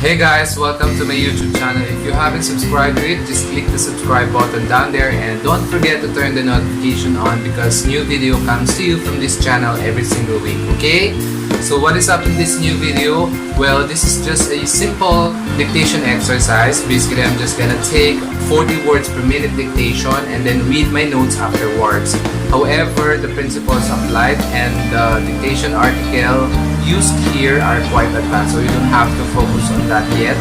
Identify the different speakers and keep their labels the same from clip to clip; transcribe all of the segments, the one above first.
Speaker 1: Hey guys, welcome to my YouTube channel. If you haven't subscribed to it, just click the subscribe button down there and don't forget to turn the notification on because new video comes to you from this channel every single week, okay? So what is up in this new video? Well, this is just a simple dictation exercise. Basically, I'm just gonna take 40 words per minute dictation and then read my notes afterwards. However, the principles applied and the dictation article used here are quite advanced, so you don't have to focus on that yet.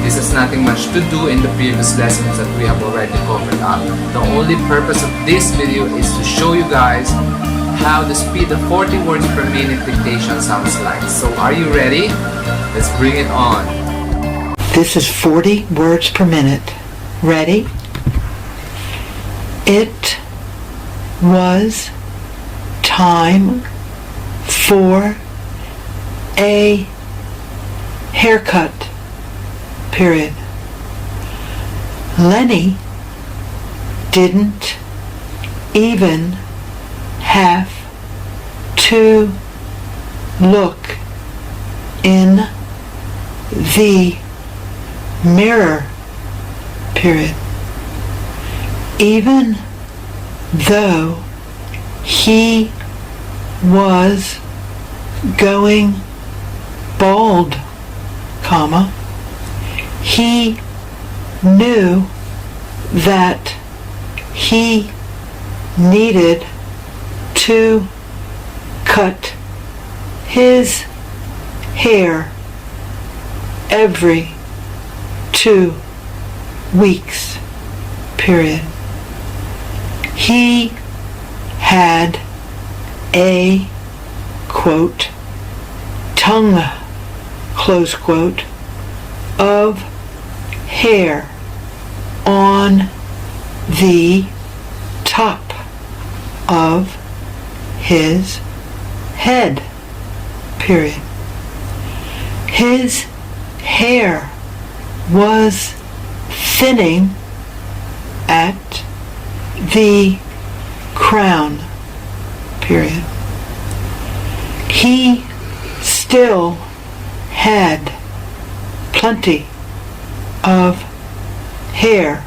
Speaker 1: This has nothing much to do in the previous lessons that we have already covered up. The only purpose of this video is to show you guys how the speed of 40 words per minute dictation sounds like. So are you ready? Let's bring it on.
Speaker 2: This is 40 words per minute. Ready? It was time for a haircut. Period. Lenny didn't even have to look in the mirror. Period. Even though he was going bald, comma, he knew that he needed to cut his hair every 2 weeks, period. He had a, quote, tongue, close quote, of hair on the top of his head, period. His hair was thinning at the crown, period. He still had plenty of hair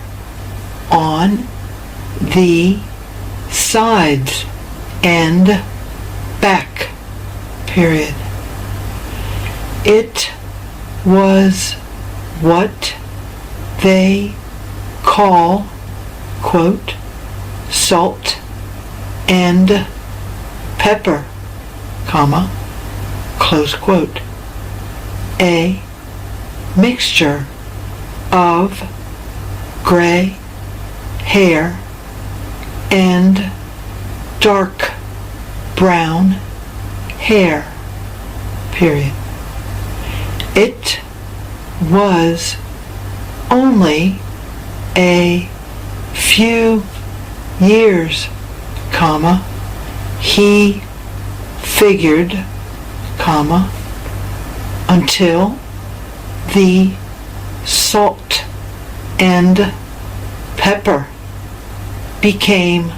Speaker 2: on the sides and back, period. It was what they call, quote, salt and pepper, comma, close quote, a mixture of gray hair and dark brown hair, period. It was only a few years, comma, he figured, comma, until the salt and pepper became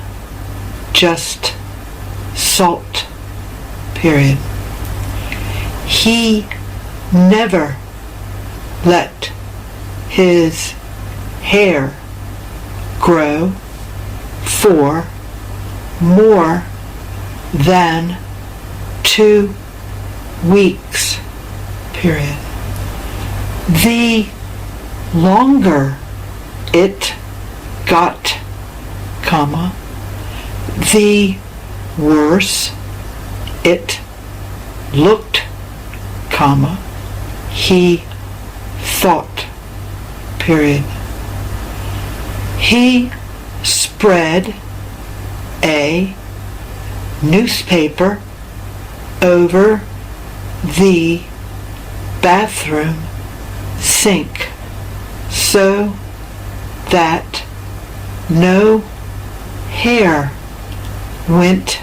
Speaker 2: just salt, period. He never let his hair grow for more than 2 weeks, period. The longer it got, comma, the worse it looked, comma, he thought, period. He spread a newspaper over the bathroom sink so that no hair went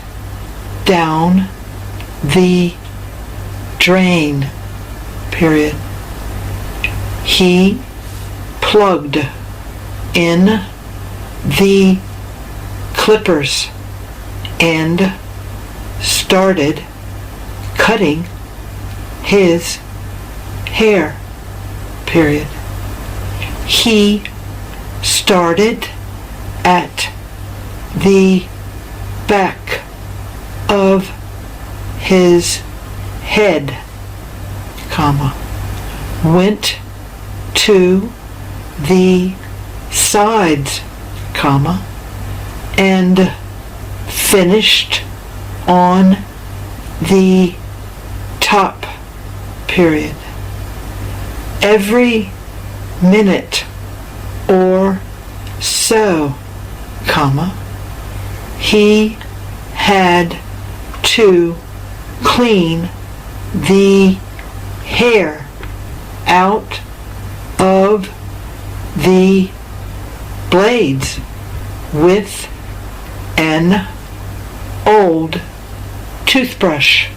Speaker 2: down the drain, period. He plugged in the clippers and started cutting his hair, period. He started at the back of his head, comma, went to the sides, comma, and finished on the top, period. Every minute or so, comma, he had to clean the hair out of the blades with an old toothbrush,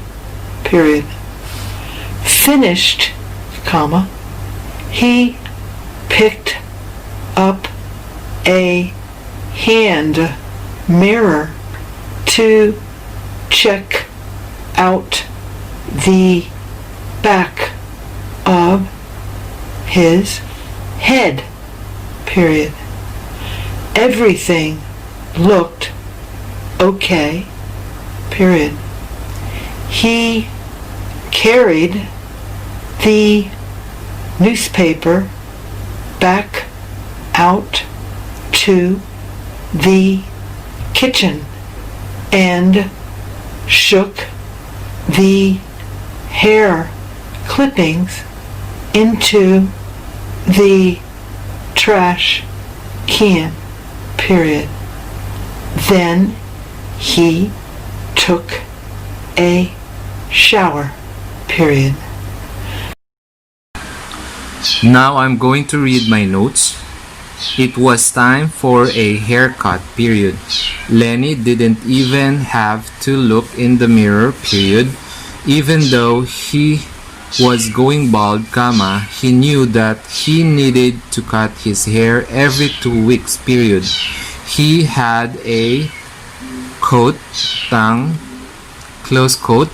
Speaker 2: period. Finished, comma, he picked up a hand mirror to check out the back of his head, period. Everything looked okay, period. He carried the newspaper back out to the kitchen and shook the hair clippings into the trash can, period. Then he took a shower, period.
Speaker 1: Now I'm going to read my notes. It was time for a haircut, period. Lenny didn't even have to look in the mirror, period. Even though he was going bald, comma, he knew that he needed to cut his hair every 2 weeks, period. He had a close coat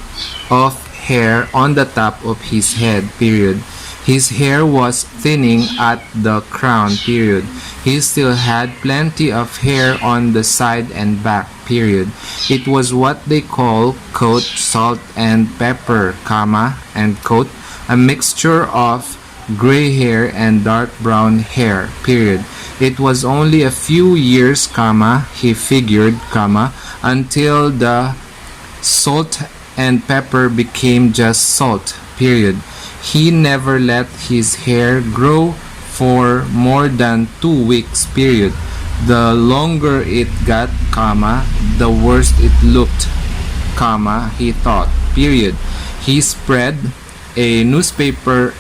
Speaker 1: of hair on the top of his head, period. His hair was thinning at the crown, period. He still had plenty of hair on the side and back, period. It was what they call coat, salt and pepper, comma, and coat, a mixture of gray hair and dark brown hair, period. It was only a few years, comma, he figured, comma, until the salt and pepper became just salt, period. He never let his hair grow for more than 2 weeks, period. The longer it got, comma, the worse it looked, comma, he thought, period. He spread a newspaper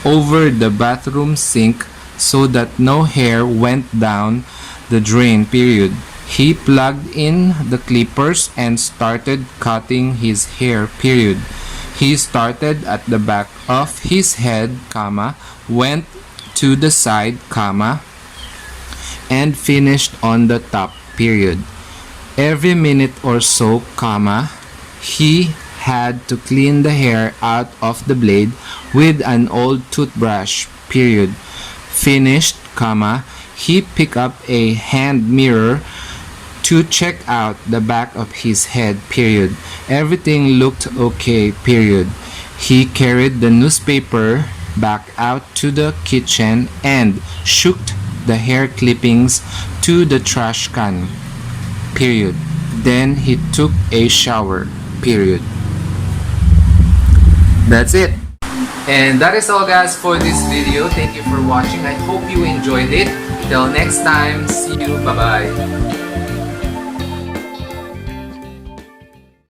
Speaker 1: over the bathroom sink so that no hair went down the drain, period. He plugged in the clippers and started cutting his hair, period. He started at the back of his head, comma, went to the side, comma, and finished on the top, period. Every minute or so, comma, he had to clean the hair out of the blade with an old toothbrush, period. Finished, comma, he picked up a hand mirror to check out the back of his head, period. Everything looked okay, period. He carried the newspaper back out to the kitchen and shook the hair clippings to the trash can, period. Then he took a shower, period. That's it. And that is all, guys, for this video. Thank you for watching. I hope you enjoyed it. Till next time, see you. Bye-bye.